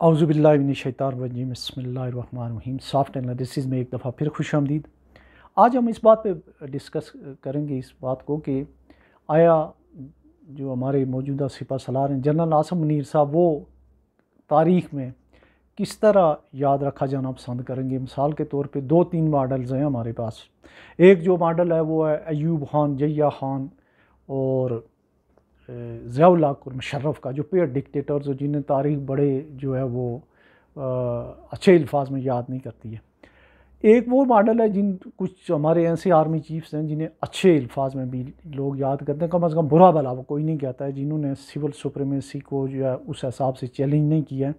औज़ुबिल्लाहिमिनश्शैतानिर्रजीम बिस्मिल्लाहिर्रहमानिर्रहीम। Soft analysis में एक दफ़ा फिर खुशामदीद। आज हम इस बात पे डिस्कस करेंगे इस बात को कि आया जो हमारे मौजूदा सिपह सलार हैं जनरल आसिम मुनीर साहब वो तारीख़ में किस तरह याद रखा जाना पसंद करेंगे। मिसाल के तौर पे 2-3 मॉडल्स हैं हमारे पास। एक जो मॉडल है वो है अयूब खान, जहिया खान और ज़ियाउल हक और मुशर्रफ का, जो पेयर डिक्टेटर्स हो जिन्हें तारीख बड़े जो है वो अच्छे अल्फाज में याद नहीं करती है। एक वो मॉडल है जिन कुछ हमारे ऐसे आर्मी चीफ्स हैं जिन्हें अच्छे अल्फाज में भी लोग याद करते हैं, कम अज़ कम बुरा भला वो कोई नहीं कहता है, जिन्होंने सिविल सुप्रीमेसी को जो है उस हिसाब से चैलेंज नहीं किया है।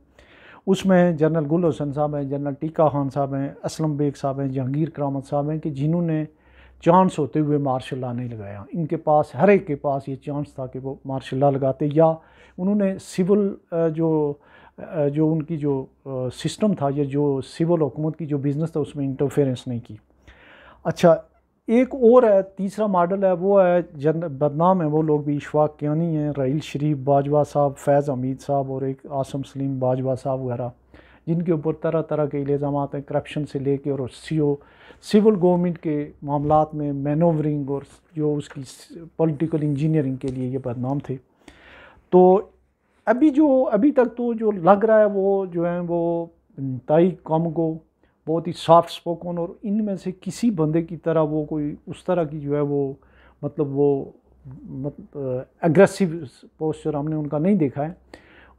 उसमें जनरल गुल हुसैन साहब हैं, जनरल टीका खान साहब हैं, असलम बेग साहब हैं, जहांगीर करामत साहब हैं, कि जिन्होंने चांस होते हुए मार्शल लॉ नहीं लगाया। इनके पास हर एक के पास ये चांस था कि वो मार्शल लॉ लगाते, या उन्होंने सिविल जो उनकी जो सिस्टम था या जो सिविल हुकूमत की जो बिज़नेस था उसमें इंटरफेरेंस नहीं की। अच्छा, एक और है, तीसरा मॉडल है, वो है बदनाम है वो लोग भी, इशफाक कियानी हैं, रहील शरीफ बाजवा साहब, फैज़ हमीद साहब और एक आसम सलीम बाजवा साहब वगैरह, जिनके ऊपर तरह तरह के इल्ज़ामात हैं, करप्शन से लेके और सिविल गवर्नमेंट के मामलात में मैनोवरिंग और जो उसकी पॉलिटिकल इंजीनियरिंग के लिए ये बदनाम थे। तो अभी तक तो जो लग रहा है वो जो है वो इंतहाई कम को बहुत ही सॉफ्ट स्पोकन, और इनमें से किसी बंदे की तरह वो कोई उस तरह की जो है वो एग्रेसिव पोस्चर हमने उनका नहीं देखा है।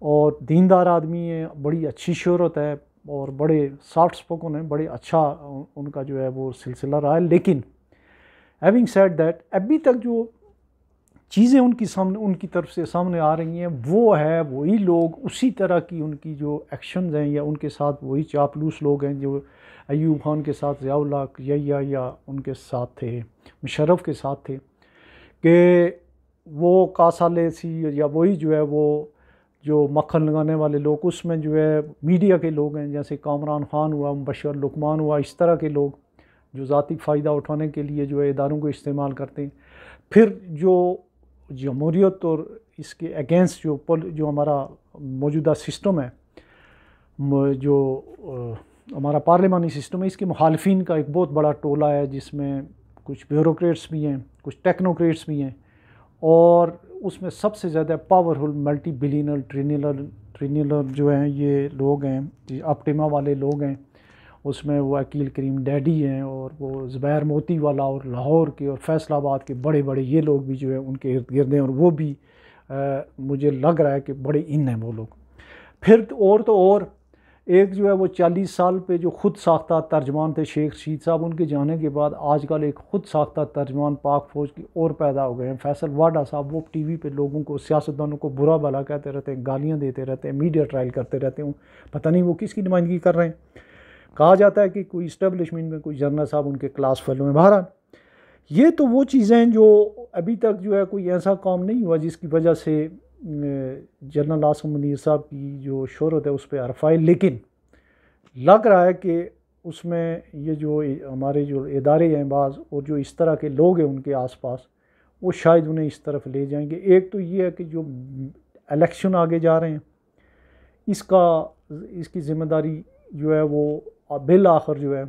और दीनदार आदमी है, बड़ी अच्छी शोहरत है और बड़े सॉफ्ट स्पोकन है, बड़े अच्छा उनका जो है वो सिलसिला रहा है। लेकिन हैविंग सेड दैट, अभी तक जो चीज़ें उनकी तरफ से सामने आ रही हैं वो है वही लोग, उसी तरह की उनकी जो एक्शंस हैं या उनके साथ वही चापलूस लोग हैं जो अयूब खान के साथ ज़ियाउल हक या उनके साथ थे, मुशर्रफ के साथ थे, कि वो कासाले सी या वही जो है वो जो मक्खन लगाने वाले लोग, उसमें जो है मीडिया के लोग हैं, जैसे कामरान खान हुआ, मुबशर लुकमान हुआ, इस तरह के लोग जो ज़ाती फ़ायदा उठाने के लिए जो है इदारों को इस्तेमाल करते हैं। फिर जो जमहूरियत और इसके अगेंस्ट जो हमारा मौजूदा सिस्टम है, जो हमारा पार्लिमानी सिस्टम है, इसके मुखालफिन का एक बहुत बड़ा टोला है, जिसमें कुछ ब्यूरोक्रेट्स भी हैं, कुछ टेक्नोक्रेट्स भी हैं, और उसमें सबसे ज़्यादा पावरफुल मल्टी बिलियनर ट्रिलियनर जो हैं ये लोग हैं, अपटिमा वाले लोग हैं। उसमें वो अकील करीम डैडी हैं और वो ज़ुबैर मोती वाला और लाहौर के और फैसलाबाद के बड़े बड़े ये लोग भी जो है उनके इर्द गिर्द हैं, और वो भी मुझे लग रहा है कि बड़े इन हैं वो लोग। फिर तो और एक जो है वो 40 साल पे जो खुद साख्ता तर्जमान थे शेख रशीद साहब, उनके जाने के बाद आजकल एक खुद साख्ता तर्जमान पाक फ़ौज की और पैदा हो गए हैं, फैसल वाडा साहब। वो टीवी पे लोगों को, सियासतदानों को बुरा भला कहते रहते हैं, गालियाँ देते रहते हैं, मीडिया ट्रायल करते रहते हैं, पता नहीं वो किसकी नुमाइंदगी कर रहे हैं। कहा जाता है कि कोई इस्टेब्लिशमेंट में कोई जनरल साहब उनके क्लास फेलो में। बहरहाल ये तो वो चीज़ें हैं जो अभी तक जो है कोई ऐसा काम नहीं हुआ जिसकी वजह से जनरल आसिम मुनीर साहब की जो शोहरत है उस पर अरफाई। लेकिन लग रहा है कि उसमें ये जो हमारे जो इदारे हैं बाज़, और जो इस तरह के लोग हैं उनके आसपास, वो शायद उन्हें इस तरफ ले जाएंगे। एक तो ये है कि जो इलेक्शन आगे जा रहे हैं, इसकी ज़िम्मेदारी जो है वो बिल आखिर जो है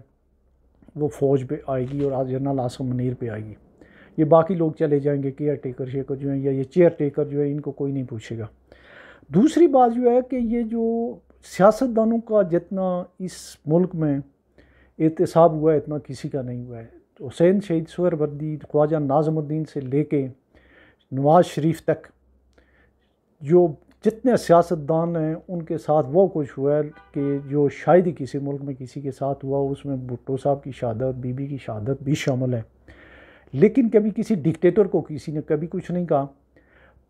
वो फ़ौज पे आएगी और आज जनरल आसिम मुनीर पे आएगी। ये बाकी लोग चले जाएंगे, केयर टेकर शेकर जो हैं या ये चेयर टेकर जो है, इनको कोई नहीं पूछेगा। दूसरी बात जो है कि ये जो सियासतदानों का जितना इस मुल्क में एहतसाब हुआ है इतना किसी का नहीं हुआ है। हुसैन शहीद सोहरावर्दी, ख्वाजा नाज़मुद्दीन से लेके नवाज़ शरीफ तक जो जितने सियासतदान हैं उनके साथ वो कुछ हुआ है कि जो शायद ही किसी मुल्क में किसी के साथ हुआ। उसमें भुट्टो साहब की शहादत, बीबी की शहादत भी शामिल है। लेकिन कभी किसी डिक्टेटर को किसी ने कभी कुछ नहीं कहा।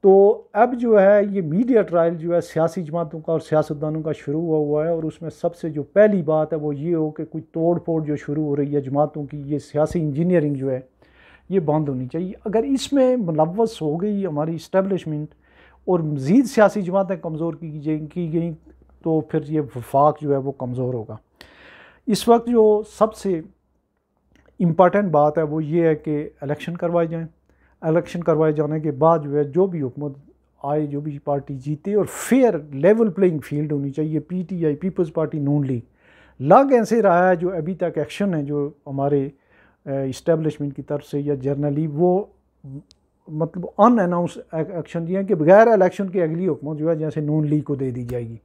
तो अब जो है ये मीडिया ट्रायल जो है सियासी जमातों का और सियासतदानों का शुरू हुआ है, और उसमें सबसे जो पहली बात है वो ये हो कि कोई तोड़ फोड़ जो शुरू हो रही है जमातों की, ये सियासी इंजीनियरिंग जो है ये बंद होनी चाहिए। अगर इसमें मुलव्वस हो गई हमारी इस्टेब्लिशमेंट और मज़ीद सियासी जमातें कमज़ोर की गई तो फिर ये वफाक जो है वो कमज़ोर होगा। इस वक्त जो सबसे इम्पॉर्टेंट बात है वो ये है कि इलेक्शन करवाए जाएं। इलेक्शन करवाए जाने के बाद जो है जो भी हुकूमत आए, जो भी पार्टी जीते, और फेयर लेवल प्लेइंग फील्ड होनी चाहिए। पीटीआई, पीपल्स पार्टी, नून लीग लग ऐसे रहा है जो अभी तक एक्शन है जो हमारे इस्टेब्लिशमेंट की तरफ से या जर्नली वो मतलब अनअनाउंस एक्शन दिए हैं कि बगैर इलेक्शन के अगली हुकूमत जो है जैसे नून लीग को दे दी जाएगी।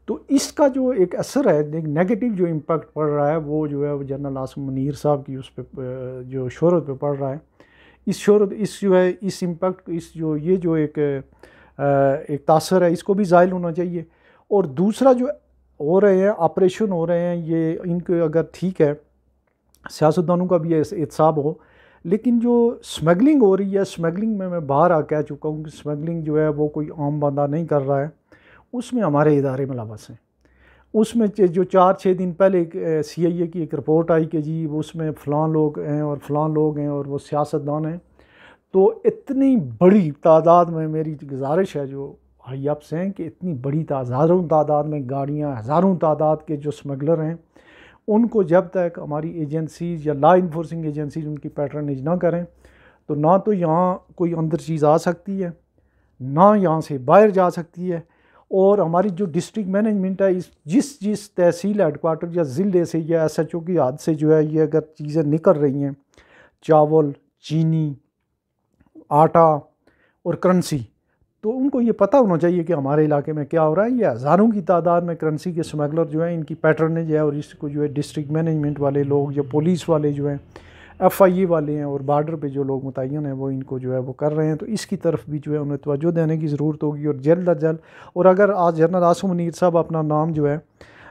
तो इसका जो एक असर है, एक नेगेटिव जो इम्पैक्ट पड़ रहा है वो जो है जनरल आसिम मुनीर साहब की उस पर जो शोहरत पे पड़ रहा है। इस शोहरत, इस जो है इस इम्पैक्ट, इस जो ये जो एक तासर है, इसको भी ज़ायल होना चाहिए। और दूसरा जो हो रहे हैं ऑपरेशन हो रहे हैं, ये इनके अगर ठीक है सियासतदानों का भी एहतसाब हो, लेकिन जो स्मगलिंग हो रही है, स्मगलिंग में मैं बाहर आ कह चुका हूँ कि स्मगलिंग जो है वो कोई आम बंदा नहीं कर रहा है, उसमें हमारे इदारे मुलव्वस हैं। उसमें जो 4-6 दिन पहले CIA की एक रिपोर्ट आई कि जी उसमें फ़लाँ लोग हैं और फ़लाँ लोग हैं और वो सियासतदान हैं। तो इतनी बड़ी तादाद में मेरी गुजारिश है जो हाई अप्स हैं कि इतनी बड़ी हज़ारों तादाद में गाड़ियाँ, हज़ारों तादाद के जो स्मगलर हैं, उनको जब तक हमारी एजेंसीज़ या लॉ इन्फोर्सिंग एजेंसीज उनकी पैटर्नेज ना करें, तो ना तो यहाँ कोई अंदर चीज़ आ सकती है, ना यहाँ से बाहर जा सकती है। और हमारी जो डिस्ट्रिक्ट मैनेजमेंट है, जिस तहसील हेडक्वार्टर या ज़िले से या SHO की हाथ से जो है ये अगर चीज़ें निकल रही हैं, चावल, चीनी, आटा और करेंसी, तो उनको ये पता होना चाहिए कि हमारे इलाके में क्या हो रहा है। ये हज़ारों की तादाद में करेंसी के स्मगलर जो हैं, इनकी पैटर्नेज है, और इसको जो है डिस्ट्रिक्ट मैनेजमेंट वाले लोग या पुलिस वाले जो हैं, FIA वाले हैं, और बॉर्डर पे जो लोग मुतय्यन हैं वो इनको जो है वो कर रहे हैं। तो इसकी तरफ भी जो है उन्हें तवज्जो देने की ज़रूरत होगी, और जल्द अज जल्द। और अगर आज जनरल आसिम मुनीर साहब अपना नाम जो है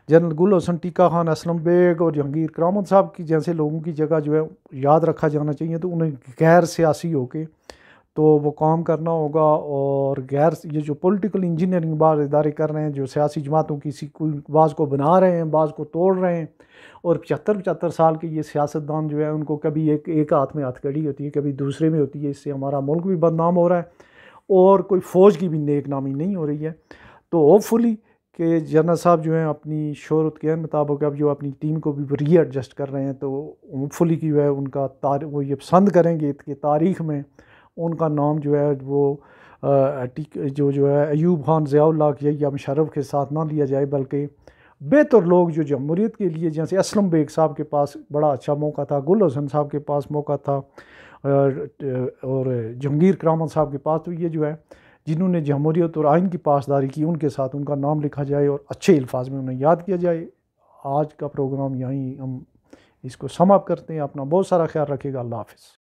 जनरल गुल हसन टीका खान, असलम बेग और जहांगीर करामत साहब की जैसे लोगों की जगह जो है याद रखा जाना चाहिए, तो उन्हें गैर सियासी होके तो वो काम करना होगा। और गैर ये जो पॉलिटिकल इंजीनियरिंग बाज़ इदारे कर रहे हैं, जो सियासी जमातों की कोई बाज़ को बना रहे हैं, बाज़ को तोड़ रहे हैं, और 75-75 साल के ये सियासतदान जो है उनको कभी एक हाथ में हथकड़ी होती है, कभी दूसरे में होती है। इससे हमारा मुल्क भी बदनाम हो रहा है और कोई फ़ौज की भी नेक नामी नहीं हो रही है। तो होपफुली कि जनरल साहब जो हैं अपनी शोहरत के मुताबिक अब जो अपनी टीम को भी रीएडजस्ट कर रहे हैं, तो होपफुली की जो है उनका वो ये पसंद करेंगे कि तारीख़ में उनका नाम जो है वो जो है अयूब खान, ज़ियाउल्लाह या मुशर्रफ के साथ ना लिया जाए, बल्कि बेहतर लोग जो जमहूरियत के लिए, जैसे असलम बेग साहब के पास बड़ा अच्छा मौका था, गुल हसन साहब के पास मौका था, और जहांगीर करामत साहब के पास, तो ये जो है जिन्होंने जमहूरियत और आइन की पासदारी की, उनके साथ उनका नाम लिखा जाए और अच्छे अल्फाज में उन्हें याद किया जाए। आज का प्रोग्राम यहीं हम इसको समाप्त करते हैं। अपना बहुत सारा ख्याल रखिएगा। अल्लाह हाफ़िज़।